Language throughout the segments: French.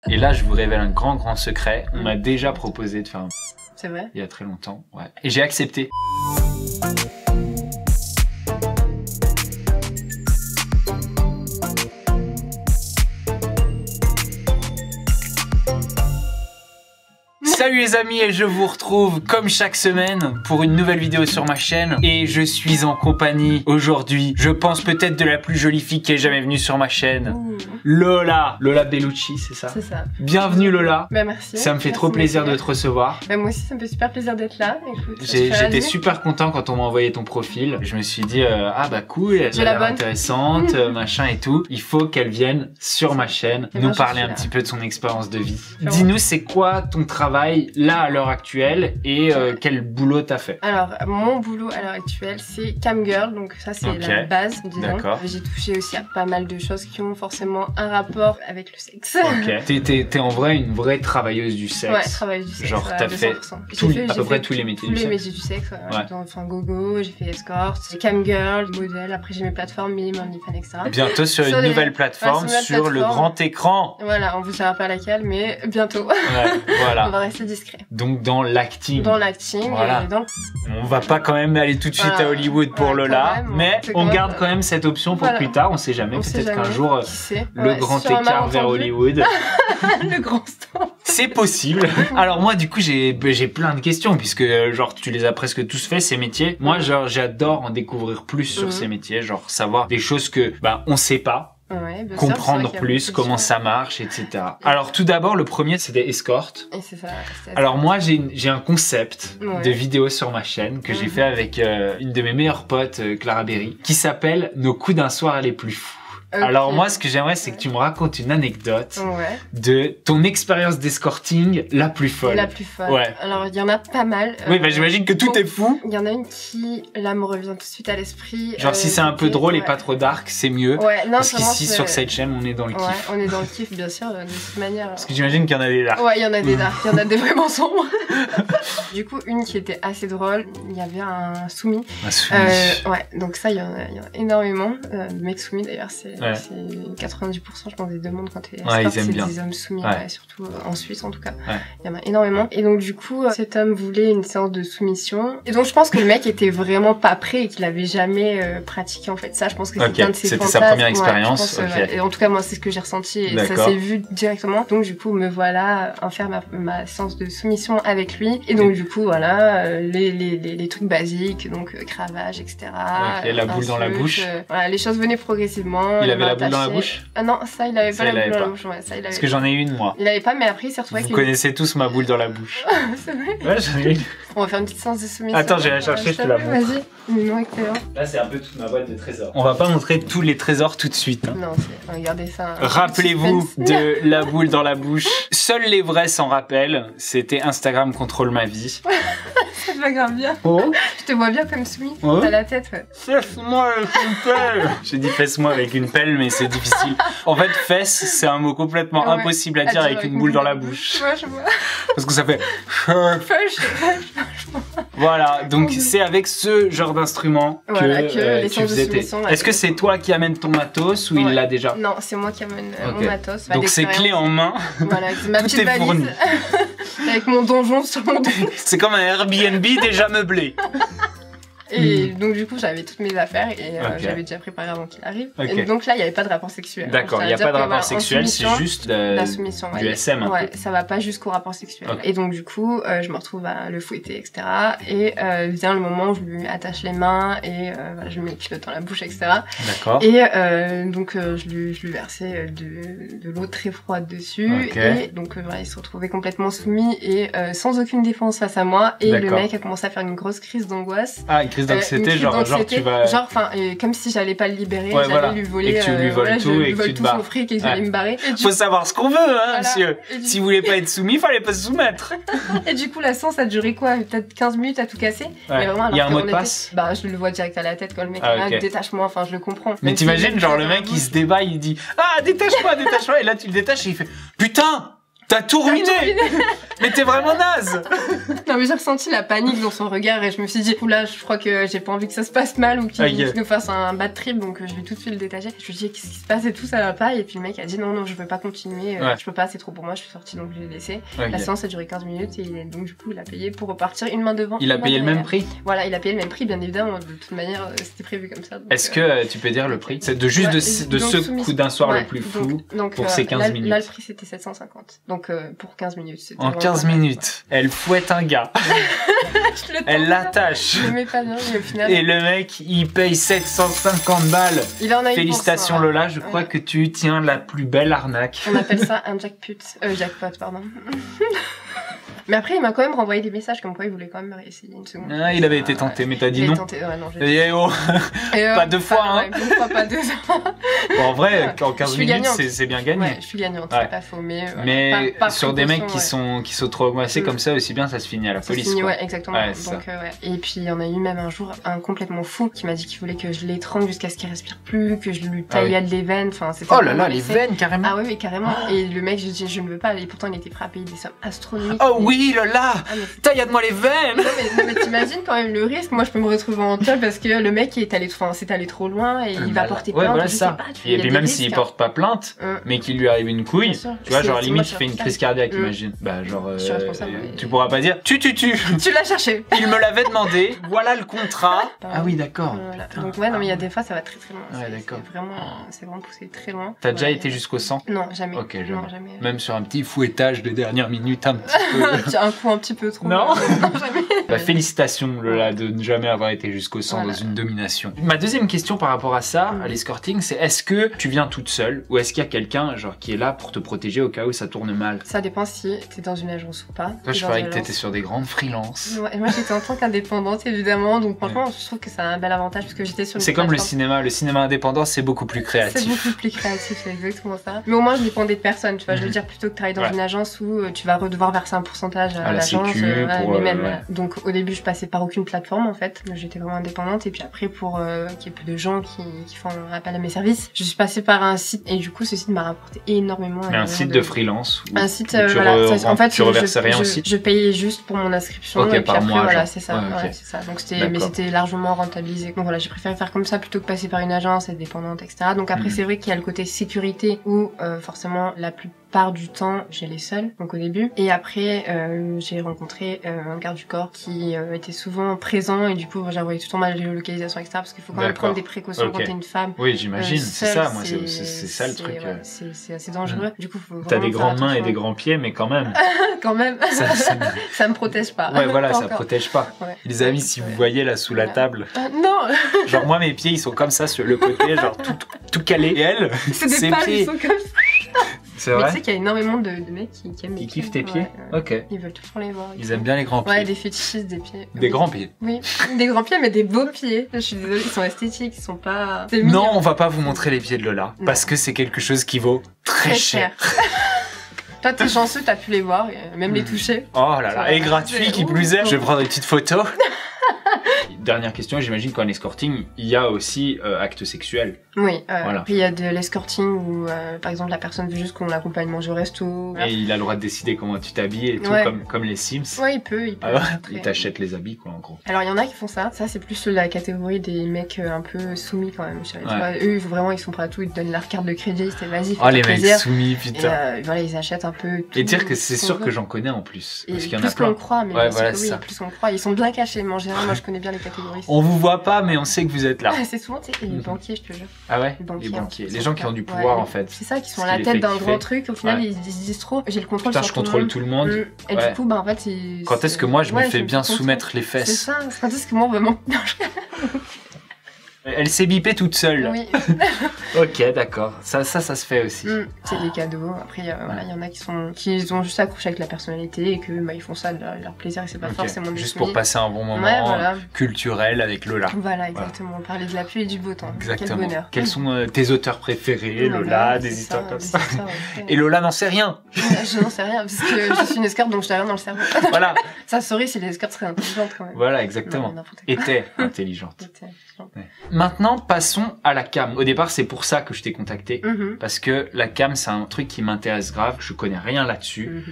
Et là, je vous révèle un grand secret. On m'a déjà proposé de faire un... C'est vrai? Il y a très longtemps, ouais. Et j'ai accepté. Salut les amis, et je vous retrouve comme chaque semaine pour une nouvelle vidéo sur ma chaîne. Et je suis en compagnie aujourd'hui, je pense peut-être de la plus jolie fille qui est jamais venue sur ma chaîne. Lola Bellucci, c'est ça? C'est ça. Bienvenue Lola. Bah merci. Ça me fait trop plaisir de te recevoir. Bah moi aussi ça me fait super plaisir d'être là. J'étais super content quand on m'a envoyé ton profil. Je me suis dit ah bah cool, elle a l'air intéressante, machin et tout. Il faut qu'elle vienne sur ma chaîne nous parler un petit peu de son expérience de vie. Dis-nous c'est quoi ton travail là à l'heure actuelle et quel boulot t'as fait? Alors mon boulot à l'heure actuelle c'est camgirl, donc ça c'est la base disons. J'ai touché aussi à pas mal de choses qui ont forcément un rapport avec le sexe. Ok. T'es en vrai une vraie travailleuse du sexe. Ouais, travailleuse du sexe. Genre t'as fait à peu près tous les métiers du sexe. Tous les métiers du sexe, ouais. Enfin gogo, j'ai fait escort, j'ai camgirl, modèle, après j'ai mes plateformes minimum, OnlyFans, etc. Bientôt sur une nouvelle plateforme, sur le grand écran. Voilà, on vous dira pas laquelle, mais bientôt. Ouais, voilà. On va rester discret. Donc dans l'acting. Dans l'acting, voilà. Et dans... On va pas quand même aller tout de suite à Hollywood pour Lola, mais on garde quand même cette option pour plus tard, on sait jamais, peut-être qu'un jour le grand écart vers Hollywood. Le grand stand. C'est possible. Alors moi du coup j'ai plein de questions puisque genre tu les as presque tous fait ces métiers. Moi genre j'adore en découvrir plus sur ces métiers, genre savoir des choses que bah on sait pas. Ouais, comprendre plus comment ça marche, etc. Alors tout d'abord, le premier c'était escort. Et c'est ça. Alors moi j'ai un concept de vidéo sur ma chaîne que j'ai fait avec une de mes meilleures potes, Clara Berry, qui s'appelle Nos coups d'un soir les plus fous. Okay. Alors moi ce que j'aimerais c'est que tu me racontes une anecdote de ton expérience d'escorting la plus folle. La plus folle. Ouais. Alors il y en a pas mal. Oui bah j'imagine que tout est fou. Il y en a une qui là me revient tout de suite à l'esprit. Genre si c'est un peu drôle et pas trop dark c'est mieux. Ouais, non, parce qu'ici sur cette chaîne on est dans le kiff. Ouais, on est dans le kiff bien sûr de toute manière. Parce que j'imagine qu'il y en a des dark. Ouais il y en a des dark, il y en a des vraiment sombres. Du coup une qui était assez drôle, il y avait un soumis. Un soumis. Ouais donc ça il y en a énormément. De mecs soumis d'ailleurs c'est 90% je pense des demandes quand t'es escorte, c'est des hommes soumis, surtout en Suisse en tout cas. Il y en a énormément. Et donc du coup cet homme voulait une séance de soumission. Et donc je pense que le mec était vraiment pas prêt et qu'il avait jamais pratiqué en fait ça. Je pense que c'était un de ses fantasmes. C'était sa première expérience. Et en tout cas moi c'est ce que j'ai ressenti et ça s'est vu directement. Donc du coup me voilà à faire ma séance de soumission avec lui. Et donc du coup voilà les trucs basiques, donc cravage, etc. La boule dans la bouche. Voilà, les choses venaient progressivement. Il avait la boule dans la bouche? Ah non, ça il avait pas la boule dans la bouche. Ouais, ça, il avait... Parce que j'en ai une moi. Il avait pas, mais après il s'est retrouvé avec Vous connaissez tous ma boule dans la bouche. C'est vrai? Ouais, j'en ai une. On va faire une petite séance de soumission. Attends, je vais la chercher, je te la montre. Vas-y. Non, excellent. Là, c'est un peu toute ma boîte de trésors. On va pas montrer tous les trésors tout de suite. Hein. Non, regardez ça. Rappelez-vous de la boule dans la bouche. Seuls les vrais s'en rappellent. C'était Instagram contrôle ma vie. Ça te va grave bien. Oh. Je te vois bien comme soumis. T'as la tête, Fesse-moi avec une pelle. J'ai dit fesse-moi avec une pelle, mais c'est difficile. En fait, fesse, c'est un mot complètement impossible à dire avec une boule dans la bouche. Ouais, je vois. Parce que ça fait... Voilà, donc c'est avec ce genre d'instrument que tu faisais tes... Est-ce que c'est toi qui amènes ton matos ou il l'a déjà? Non, c'est moi qui amène mon matos. Donc c'est clé en main. Voilà, c'est ma petite valise. Avec mon donjon sur mon dos. C'est comme un Airbnb déjà meublé. Et donc du coup j'avais toutes mes affaires et j'avais déjà préparé avant qu'il arrive. Et donc là il n'y avait pas de rapport sexuel. D'accord, il n'y a pas de rapport sexuel, c'est juste la soumission, du SM. Ouais, ça va pas jusqu'au rapport sexuel. Et donc du coup je me retrouve à le fouetter, etc. Et vient le moment où je lui attache les mains et je mets les culottes dans la bouche, etc. D'accord. Et donc je lui versais de l'eau très froide dessus. Et donc il se retrouvait complètement soumis et sans aucune défense face à moi. Et le mec a commencé à faire une grosse crise d'angoisse. crise d'anxiété, genre tu vas... Genre, enfin, comme si j'allais pas le libérer, j'allais lui voler... Et que tu lui voles tout et que tu te barres. Son fric et que j'allais me barrer. Faut savoir ce qu'on veut, hein, monsieur. Si vous voulez pas être soumis, fallait pas se soumettre. Et du coup, la séance, ça a duré quoi? Peut-être 15 minutes à tout casser. Il y a un mot de passe? Bah, je le vois direct à la tête quand le mec détache-moi, enfin, je le comprends. Mais t'imagines, genre, le mec, il se débat, il dit « Ah, détache-moi, détache-moi !» Et là, tu le détaches et il fait « Putain !» T'as tout ruiné. Mais t'es vraiment naze. Non mais j'ai ressenti la panique dans son regard et je me suis dit oula, je crois que j'ai pas envie que ça se passe mal ou qu'il nous fasse un bad trip, donc je vais tout de suite le détacher. Je lui ai dit qu'est-ce qui se passe et tout, ça va pas, et puis le mec a dit non je veux pas continuer, je peux pas, c'est trop pour moi, je suis sortie, donc je l'ai laissé. La séance a duré 15 minutes et donc du coup il a payé pour repartir une main devant. Il a payé le même prix? Voilà, il a payé le même prix, bien évidemment, de toute manière c'était prévu comme ça. Est-ce que tu peux dire le prix? C'est de juste de ce coup d'un soir le plus fou pour ces 15 minutes. Là le prix c'était 750, donc pour 15 minutes. En 15 minutes, elle fouette un gars. Elle l'attache. Je mets pas bien, mais au final... Et le mec, il paye 750 balles. Il en a eu. Félicitations Lola, je crois que tu tiens la plus belle arnaque. On appelle ça un jackpot, pardon. Mais après, il m'a quand même renvoyé des messages comme quoi il voulait quand même réessayer une seconde. Ah, il avait été tenté, mais t'as dit non. Tenté, ouais, non, et oh, pas deux fois, hein. Une fois, pas deux fois. Bon, en vrai, en 15 minutes, c'est bien gagné. Ouais, je suis gagnante, c'est pas faux, mais pas sur des mecs qui sont trop angoissés comme ça, aussi bien, ça se finit à la police. Ouais, exactement. Donc, et puis, il y en a eu même un jour un complètement fou qui m'a dit qu'il voulait que je l'étrangle jusqu'à ce qu'il respire plus, que je lui taillais les veines. Enfin, oh là là, les veines, carrément. Ah oui, carrément. Et le mec, je ne veux pas, et pourtant, il était prêt à payer des sommes astronomiques. Oh oui, Lola! Taille-moi les veines. Non mais t'imagines quand même le risque. Moi je peux me retrouver en tôle parce que le mec s'est allé trop loin et il va porter plainte. Voilà, ça. Et puis même s'il porte pas plainte, mais qu'il lui arrive une couille, tu vois, genre limite il fait une crise cardiaque, imagine. Bah genre tu pourras pas dire tu l'as cherché. Il me l'avait demandé, voilà le contrat. Ah oui, d'accord. Donc ouais, non mais il y a des fois ça va très très loin. Ouais, d'accord. C'est vraiment poussé très loin. T'as déjà été jusqu'au sang? Non, jamais. OK, jamais. Même sur un petit fouettage de dernière minute un petit peu. Un coup un petit peu trop. Non. Bah, félicitations Lola de ne jamais avoir été jusqu'au sang dans une domination. Ma deuxième question par rapport à ça, à l'escorting, c'est est-ce que tu viens toute seule ou est-ce qu'il y a quelqu'un genre qui est là pour te protéger au cas où ça tourne mal? Ça dépend si t'es dans une agence ou pas. Toi je croyais que t'étais sur des grandes freelances. Ouais, moi j'étais en tant qu'indépendante évidemment, donc franchement je trouve que c'est un bel avantage parce que j'étais sur une C'est comme le cinéma indépendant c'est beaucoup plus créatif. C'est beaucoup plus créatif, c'est exactement ça. Mais au moins je dépendais de personne, tu vois, je veux dire plutôt que travailler dans une agence où tu vas devoir verser un pourcentage à l'agence. Donc au début je passais par aucune plateforme en fait, j'étais vraiment indépendante et puis après pour qu'il y ait plus de gens qui font appel à mes services, je suis passée par un site et du coup ce site m'a rapporté énormément. Mais un site de freelance un site en fait tu reversais rien au site. Je payais juste pour mon inscription et puis après mois, voilà c'est ça, c'est ça. Donc c'était largement rentabilisé. Donc voilà j'ai préféré faire comme ça plutôt que passer par une agence, être dépendante, etc. Donc après c'est vrai qu'il y a le côté sécurité où forcément la plupart du temps j'allais seule, donc au début, et après j'ai rencontré un garde du corps qui était souvent présent et du coup j'envoyais tout le temps ma géolocalisation, etc. parce qu'il faut quand même prendre des précautions quand t'es une femme. Oui j'imagine, c'est ça, moi c'est ça le truc. C'est assez dangereux. Du coup faut t'as des grandes mains et des grands pieds mais quand même. Quand même. Ça me protège pas. Ouais voilà, ça protège pas. Les amis, si vous voyez là sous la table. Non. Genre moi mes pieds ils sont comme ça sur le côté, genre tout calé. Et elle, ses pieds. Ils sont comme ça. C'est vrai. Mais tu sais qu'il y a énormément de mecs qui aiment mes pieds. Qui kiffent tes pieds. Ok. Ils veulent toujours les voir. Ils aiment bien les grands pieds. Ouais, des fétichistes des pieds. Des grands pieds. Oui, des grands pieds mais des beaux pieds. Je suis désolée, ils sont esthétiques, ils sont pas... Non, on va pas vous montrer les pieds de Lola. Parce que c'est quelque chose qui vaut très cher. Toi, t'es chanceux, t'as pu les voir, même les toucher. Oh là là, et gratuit qui plus est. Je vais prendre une petite photo. Dernière question, j'imagine qu'en escorting, il y a aussi acte sexuel. Oui, voilà. Puis il y a de l'escorting où, par exemple, la personne veut juste qu'on l'accompagne manger au resto. Et il a le droit de décider comment tu t'habilles et tout, comme les Sims. Ouais, il peut. Il t'achète les habits, quoi, en gros. Alors, il y en a qui font ça. Ça, c'est plus la catégorie des mecs un peu soumis, quand même. Eux, vraiment, ils sont prêts à tout. Ils te donnent leur carte de crédit, c'était vas-y. Oh, les mecs soumis, putain. Et voilà, ils achètent un peu tout. Et dire que c'est sûr que j'en connais en plus. Parce qu'il y en a plus plein. Qu'on croit, mais voilà, plus on croit. Ils sont bien cachés, mais en général, moi, je connais bien les catégories. On vous voit pas, mais on sait que vous êtes là. C'est souvent, tu sais, les banquiers, je te jure. Ah ouais? Les banquiers. Les gens qui ont du pouvoir, en fait. C'est ça, qui sont à la tête d'un grand truc. Au final, ils se disent trop, j'ai le contrôle sur tout le monde. Putain, je contrôle tout le monde. Et du coup, bah, en fait, quand est-ce que moi, je me fais bien soumettre les fesses? C'est ça. Quand est-ce que moi, vraiment... Elle s'est bipée toute seule. Oui. Ok, d'accord. Ça se fait aussi. C'est des cadeaux. Après, voilà, il y en a qui ont juste accroché avec la personnalité et que bah, ils font ça de leur plaisir et c'est pas forcément des juste pour passer un bon moment culturel avec Lola. Voilà, exactement. Parler de la pluie et du beau temps. Exactement. Quel bonheur. Quels sont tes auteurs préférés, Lola, des histoires comme ça. Et Lola n'en sait rien. Je n'en sais rien parce que je suis une escorte donc je n'ai rien dans le cerveau. Voilà. Ça saurait si les escortes seraient intelligentes quand même. Voilà, exactement. Était intelligente. maintenant, passons à la cam. Au départ, c'est pour ça que je t'ai contacté. Parce que la cam, c'est un truc qui m'intéresse grave. Je connais rien là-dessus.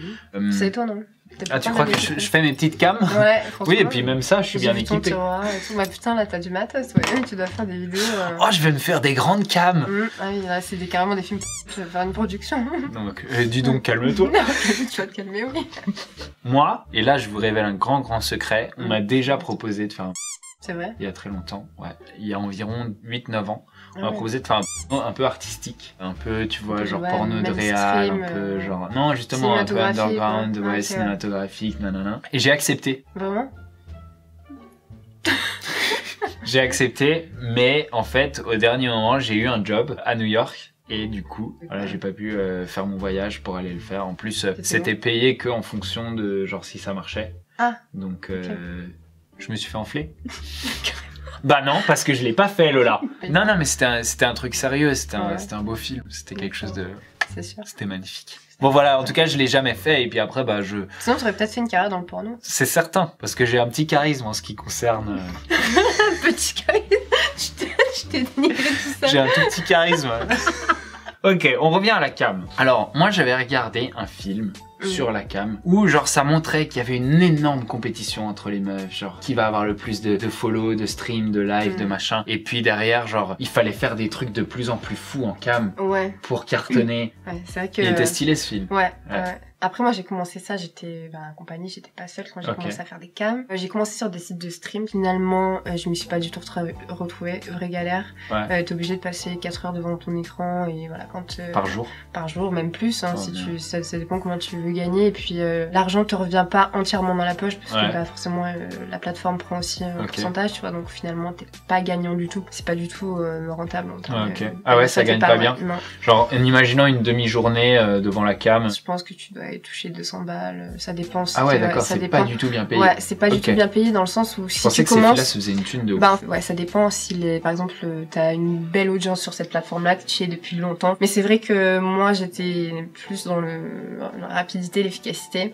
C'est étonnant. Ah, tu crois que je fais mes petites cams? Ouais, oui, et puis même ça, je suis bien équipé. Bah putain, là, t'as du matos, ouais. Tu dois faire des vidéos. Oh, je vais me faire des grandes cams. Ah oui, là, c'est carrément des films. Tu vas faire une production. Donc, dis donc, calme-toi. Tu vas te calmer, oui. Moi, et là, je vous révèle un grand secret. On m'a déjà proposé de faire un... C'est vrai? Il y a très longtemps, ouais. Il y a environ 8-9 ans. On m'a proposé de faire un peu artistique. Un peu, tu vois, genre porno de réal, un peu genre... Non, justement, un peu underground, ouais, cinématographique, nanana. Et j'ai accepté. Vraiment? J'ai accepté, mais en fait, au dernier moment, j'ai eu un job à New York. Et du coup, voilà, j'ai pas pu faire mon voyage pour aller le faire. En plus, c'était payé que en fonction de, genre, si ça marchait. Ah. Donc, je me suis fait enfler. Bah non, parce que je l'ai pas fait, Lola. Non, mais c'était un truc sérieux, c'était un beau film, c'était quelque chose de... C'est sûr. C'était magnifique. Bon voilà, en tout cas, je l'ai jamais fait, et puis après, bah je... Sinon, tu aurais peut-être fait une carrière dans le porno. C'est certain, parce que j'ai un petit charisme en ce qui concerne... Un petit charisme. Je t'ai dénigré tout ça. J'ai un tout petit charisme. Ok, on revient à la cam. Alors, moi, j'avais regardé un film sur la cam où genre ça montrait qu'il y avait une énorme compétition entre les meufs, genre qui va avoir le plus de follow, de stream, de live, de machin, et puis derrière genre il fallait faire des trucs de plus en plus fous en cam pour cartonner. Ouais, c'est vrai que... Il était stylé ce film. Ouais. Après moi j'ai commencé ça, j'étais en compagnie, j'étais pas seule quand j'ai commencé à faire des cams. J'ai commencé sur des sites de stream, finalement je m'y suis pas du tout retrouvée, vraie galère. T'es obligé de passer 4 heures devant ton écran et voilà quand... Par jour, même plus, hein, si ça dépend comment tu veux gagner, et puis l'argent te revient pas entièrement dans la poche parce que bah, forcément la plateforme prend aussi un pourcentage, tu vois, donc finalement t'es pas gagnant du tout, c'est pas du tout rentable en termes ah ouais, ça gagne pas bien. Genre en imaginant une demi-journée devant la cam, je pense que tu dois toucher 200 balles, ça dépend. Ah ouais, d'accord, c'est pas du tout bien payé. Ouais, c'est pas du tout bien payé dans le sens où si tu commences... Je pensais que ces filles-là se faisaient une thune de ouf. Bah, ouais, ça dépend si par exemple t'as une belle audience sur cette plateforme-là, que tu y es depuis longtemps. Mais c'est vrai que moi j'étais plus dans la rapidité, l'efficacité.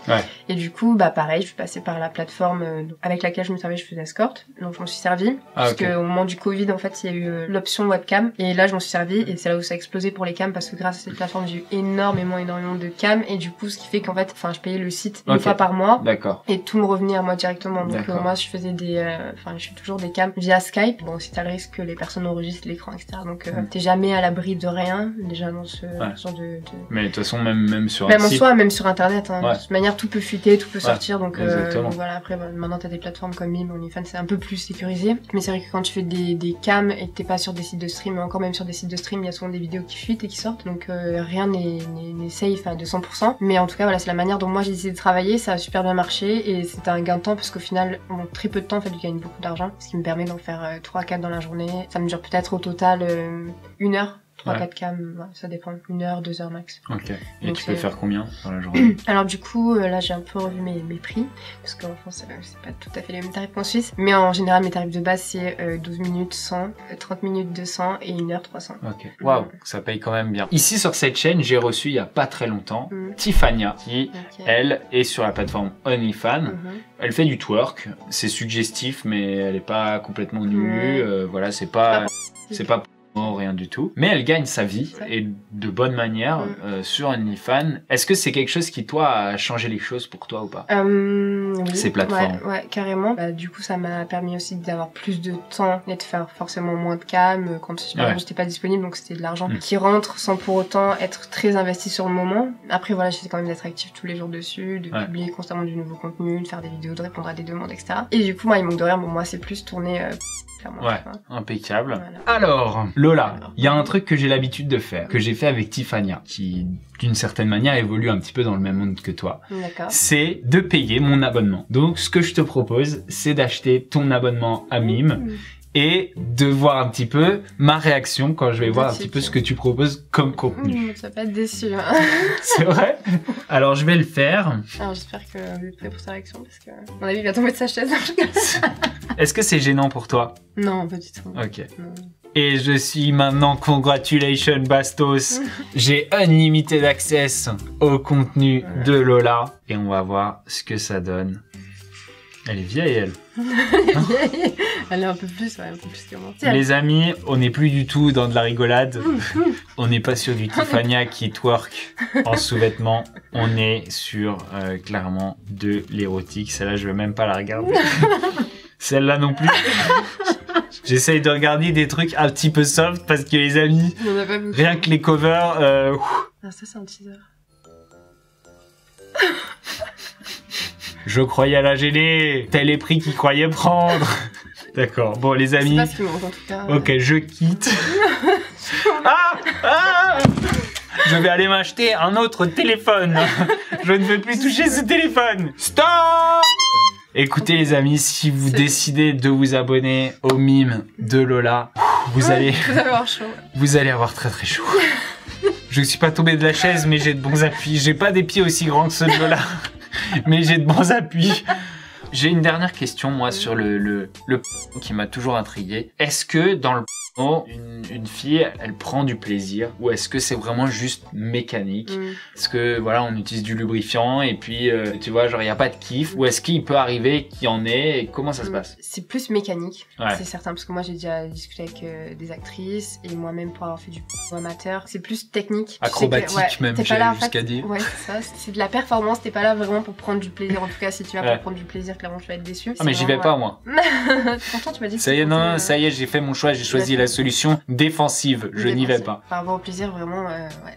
Et du coup, bah pareil, je suis passée par la plateforme avec laquelle je me servais, je faisais escorte. Donc je m'en suis servie. Parce qu'au moment du Covid, en fait, il y a eu l'option webcam. Et là, je m'en suis servie. Et c'est là où ça a explosé pour les cams parce que grâce à cette plateforme, j'ai eu énormément de cams. Et du coup, ce qui fait qu'en fait, je payais le site une fois par mois. D'accord. Et tout me revenait à moi directement. Donc moi, je faisais je fais toujours des cams via Skype. Bon, si t'as le risque que les personnes enregistrent l'écran, etc. Donc t'es jamais à l'abri de rien, déjà dans ce genre de... Mais de toute façon, même sur même en soi, même sur internet, hein. De toute manière, tout peut fuiter, tout peut sortir. Donc voilà, après, maintenant t'as des plateformes comme Mime, OnlyFans, c'est un peu plus sécurisé. Mais c'est vrai que quand tu fais des cams et que t'es pas sur des sites de stream, et encore même sur des sites de stream, il y a souvent des vidéos qui fuitent et qui sortent. Donc rien n'est safe à 200%. Mais en tout cas, voilà, c'est la manière dont moi j'ai décidé de travailler, ça a super bien marché et c'était un gain de temps parce qu'au final, en très peu de temps, en fait, je gagne beaucoup d'argent, ce qui me permet d'en faire 3-4 dans la journée. Ça me dure peut-être au total 1 heure. 3-4 cams, ça dépend, 1 heure, 2 heures max. Ok. Et donc tu peux faire combien dans la journée? Alors du coup, là j'ai un peu revu mes prix, parce qu'en France c'est pas tout à fait les mêmes tarifs qu'en Suisse, mais en général mes tarifs de base c'est 12 minutes 100, 30 minutes 200 et 1 heure 300. Ok. Waouh, ça paye quand même bien. Ici sur cette chaîne, j'ai reçu il y a pas très longtemps Tiffania, qui elle est sur la plateforme OnlyFans. Elle fait du twerk, c'est suggestif mais elle est pas complètement nue, voilà, c'est pas rien du tout, mais elle gagne sa vie et de bonne manière sur OnlyFans. Est-ce que c'est quelque chose qui toi a changé les choses pour toi ou pas? Oui, ces plateformes. Ouais, carrément. Bah, du coup, ça m'a permis aussi d'avoir plus de temps et de faire forcément moins de cam quand j'étais pas disponible, donc c'était de l'argent qui rentre sans pour autant être très investi sur le moment. Après voilà, j'essaie quand même d'être active tous les jours dessus, de publier constamment du nouveau contenu, de faire des vidéos, de répondre à des demandes, etc. Et du coup, moi, il manque de rien. Bon, moi, c'est plus tourner impeccable. Voilà. Alors, Lola, il y a un truc que j'ai l'habitude de faire, que j'ai fait avec Tiffania, qui d'une certaine manière évolue un petit peu dans le même monde que toi. C'est de payer mon abonnement. Donc, ce que je te propose, c'est d'acheter ton abonnement à Mime et de voir un petit peu ma réaction quand je vais voir un petit peu ce que tu proposes comme contenu. Tu vas pas être déçu. Hein. C'est vrai? Alors je vais le faire. Alors j'espère que vous êtes prêts pour sa réaction parce que mon avis il va tomber de sa chaise. Est-ce que c'est gênant pour toi? Non, pas du tout. Ok. Non. Et je suis maintenant, congratulations Bastos, j'ai unlimited access au contenu de Lola et on va voir ce que ça donne. Elle est vieille, elle. Elle est un peu plus, ouais, un peu plus que moi. Les amis, on n'est plus du tout dans de la rigolade. On n'est pas sur du Tiffania qui twerk en sous-vêtements. On est sur, clairement, de l'érotique. Celle-là, je veux même pas la regarder. Celle-là non plus. J'essaye de regarder des trucs un petit peu soft parce que les amis, rien que les covers... Ah, ça, c'est un teaser. Je croyais à la gêner, tel est prix qu'il croyait prendre. D'accord, bon les amis. C'est pas ce qui manque en tout cas. Ok, je quitte. Je vais aller m'acheter un autre téléphone. Je ne veux plus toucher ce téléphone. Stop! Écoutez les amis, si vous décidez de vous abonner au mime de Lola, vous allez avoir chaud. Vous allez avoir très très chaud. Je ne suis pas tombé de la chaise, mais j'ai de bons appuis. J'ai pas des pieds aussi grands que ceux de Lola. Mais j'ai de bons appuis. J'ai une dernière question, moi, sur le qui m'a toujours intrigué. Est-ce que dans le une fille, elle prend du plaisir ou est-ce que c'est vraiment juste mécanique? Est-ce que, voilà, on utilise du lubrifiant et puis, tu vois, genre, il n'y a pas de kiff? Ou est-ce qu'il peut arriver qu'il y en ait et comment ça se passe? C'est plus mécanique, c'est certain, parce que moi, j'ai déjà discuté avec des actrices et moi-même pour avoir fait du amateur. C'est plus technique. Acrobatique même, j'allais jusqu'à dire. Ouais, c'est ça. C'est de la performance. T'es pas là vraiment pour prendre du plaisir. En tout cas, si tu vas pour prendre du plaisir, clairement, tu vas être déçu. Ah, mais j'y vais pas, moi. Pourtant, tu m'as dit que ça y est, non, ça y est, j'ai fait mon choix, j'ai choisi la solution défensive. Je n'y vais pas. Par rapport au plaisir, vraiment,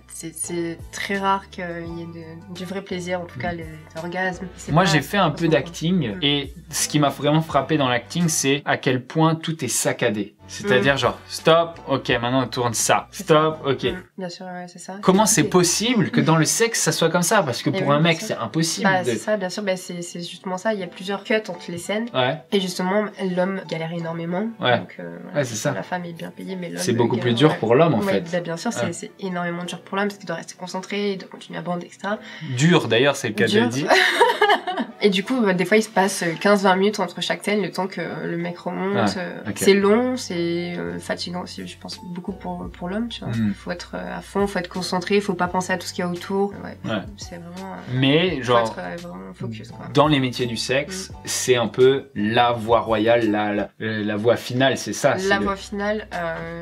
c'est très rare qu'il y ait du vrai plaisir, en tout cas, les orgasmes. Moi, j'ai fait un peu d'acting et ce qui m'a vraiment frappé dans l'acting, c'est à quel point tout est saccadé. C'est-à-dire genre, stop, ok, maintenant on tourne ça. Stop, ok. Bien sûr, ouais, c'est ça. Comment c'est possible que dans le sexe, ça soit comme ça? Parce que pour un mec, c'est impossible. Bah, c'est ça, bien sûr, bah, c'est justement ça. Il y a plusieurs cuts entre les scènes. Et justement, l'homme galère énormément. Donc, c'est ça. La femme est bien payée, mais l'homme... C'est beaucoup plus dur pour l'homme, en fait. Bah, bien sûr, c'est énormément dur pour l'homme, parce qu'il doit rester concentré, il doit continuer à bander, etc. Dur, d'ailleurs, c'est le cas de le dire. Et du coup, des fois, il se passe 15-20 minutes entre chaque scène, le temps que le mec remonte. C'est long, c'est fatigant aussi, je pense, beaucoup pour l'homme, tu vois. Faut être à fond, faut être concentré, faut pas penser à tout ce qu'il y a autour. C'est vraiment... Mais, genre, faut être vraiment focus, quoi. Dans les métiers du sexe, c'est un peu la voie royale, la voie finale, c'est ça. La voie finale...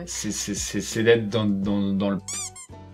C'est d'être dans le...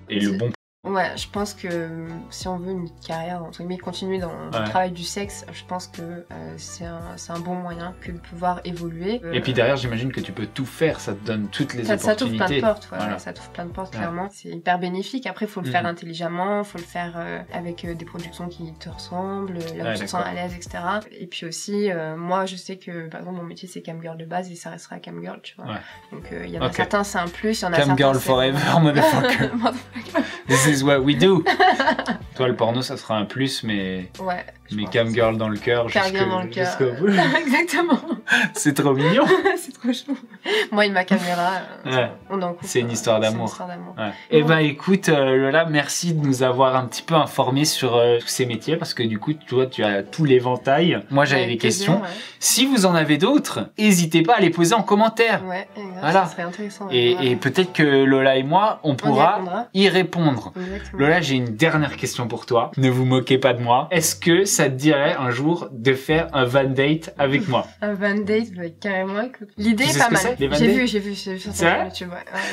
Et le bon... Ouais, je pense que si on veut une carrière, entre guillemets, continuer dans le travail du sexe, je pense que c'est un bon moyen que de pouvoir évoluer. Et puis derrière, j'imagine que tu peux tout faire, ça te donne toutes les opportunités. Ça t'ouvre plein de portes, ça t'ouvre plein de portes, clairement. C'est hyper bénéfique. Après, il faut le faire intelligemment, il faut le faire avec des productions qui te ressemblent, là où tu te sens à l'aise, etc. Et puis aussi, moi, je sais que, par exemple, mon métier, c'est camgirl de base et ça restera camgirl, tu vois. Donc, il y en a certains, c'est un plus, il y en a certains... Camgirl forever, motherfucker. This is what we do. Toi, le porno, ça sera un plus, mais... Mais camgirl dans le cœur jusqu'au bout. Exactement. C'est trop mignon. C'est trop chou. Moi et ma caméra, on en coupe. C'est une histoire d'amour. Et bah écoute, Lola, merci de nous avoir un petit peu informés sur tous ces métiers, parce que du coup, toi, tu as tout l'éventail. Moi, j'avais des questions. Si vous en avez d'autres, n'hésitez pas à les poser en commentaire. Ça serait intéressant. Et peut-être que Lola et moi, on pourra y répondre. Lola, j'ai une dernière question pour toi. Ne vous moquez pas de moi. Est-ce que ça te dirait un jour de faire un van date avec moi? Un van date, carrément, écoute. L'idée est pas mal. J'ai vu sur YouTube,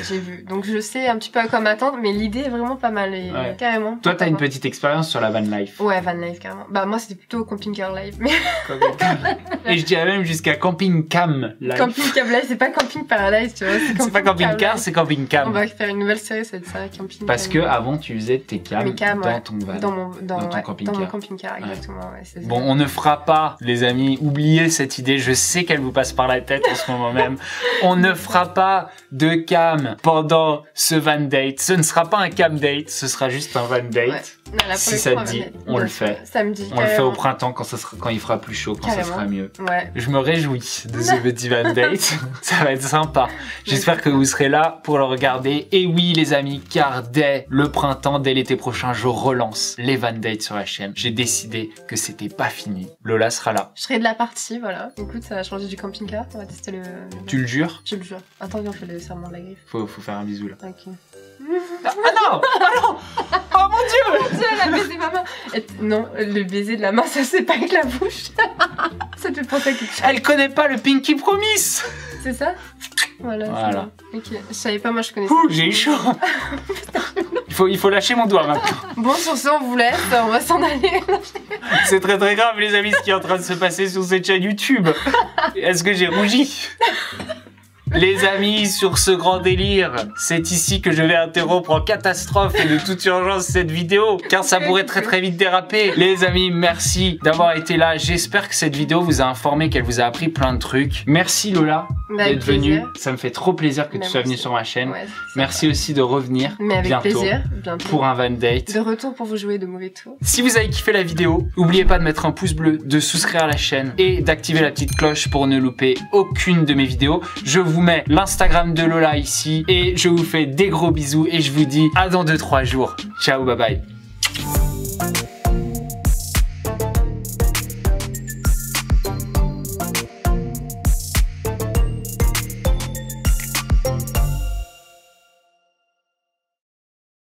j'ai vu. Donc je sais un petit peu à quoi m'attendre, mais l'idée est vraiment pas mal, carrément. Toi, t'as une petite expérience sur la van life? Ouais, van life, carrément. Bah moi, c'était plutôt camping car life, mais... Et je dirais même jusqu'à camping cam life. Camping cam life, c'est pas camping paradise, tu vois. C'est pas camping car, c'est camping cam. On va faire une nouvelle série, ça va être ça, camping. Parce que avant, tu faisais tes cams dans ton van. Dans ton camping car. Dans mon camping car, exactement. Bon, on ne fera pas, les amis, oubliez cette idée, je sais qu'elle vous passe par la tête en ce moment même. On ne fera pas de cam pendant ce van date. Ce ne sera pas un cam date, ce sera juste un van date. Si ça te dit, on le fait. Samedi, on le fait au printemps quand il fera plus chaud, quand ça sera mieux. Je me réjouis de ce petit van date. Ça va être sympa. J'espère que vous serez là pour le regarder. Et oui, les amis, car dès le printemps, dès l'été prochain, je relance les van dates sur la chaîne. J'ai décidé que c'était pas fini. Lola sera là. Je serai de la partie, voilà. Écoute, ça va changer du camping-car. On va tester le... Tu le jures? Je le jure. Attends, viens, on fait le serment de la griffe. Faut faire un bisou là. Ok. Ah non! Ah non! Oh mon Dieu! Mon Dieu, elle a baisé ma main. Non, le baiser de la main, ça c'est pas avec la bouche. Ça te fait penser à quelque chose. Elle connaît pas le Pinky Promise. C'est ça? Voilà. Ok, je savais pas, moi je connaissais. Ouh, j'ai eu chaud. Il faut lâcher mon doigt maintenant. Bon, sur ce, on vous laisse, on va s'en aller. C'est très très grave, les amis, ce qui est en train de se passer sur cette chaîne YouTube. Est-ce que j'ai rougi? Les amis, sur ce grand délire, c'est ici que je vais interrompre en catastrophe et de toute urgence cette vidéo, car ça pourrait très vite déraper. Les amis, merci d'avoir été là. J'espère que cette vidéo vous a informé, qu'elle vous a appris plein de trucs. Merci Lola d'être venue. Ça me fait trop plaisir que tu sois venue sur ma chaîne. Ouais, merci aussi de revenir bientôt pour un van date. De retour pour vous jouer de mauvais tours. Si vous avez kiffé la vidéo, n'oubliez pas de mettre un pouce bleu, de souscrire à la chaîne et d'activer la petite cloche pour ne louper aucune de mes vidéos. Je vous mets l'Instagram de Lola ici et je vous fais des gros bisous et je vous dis à dans 2-3 jours. Ciao, bye bye.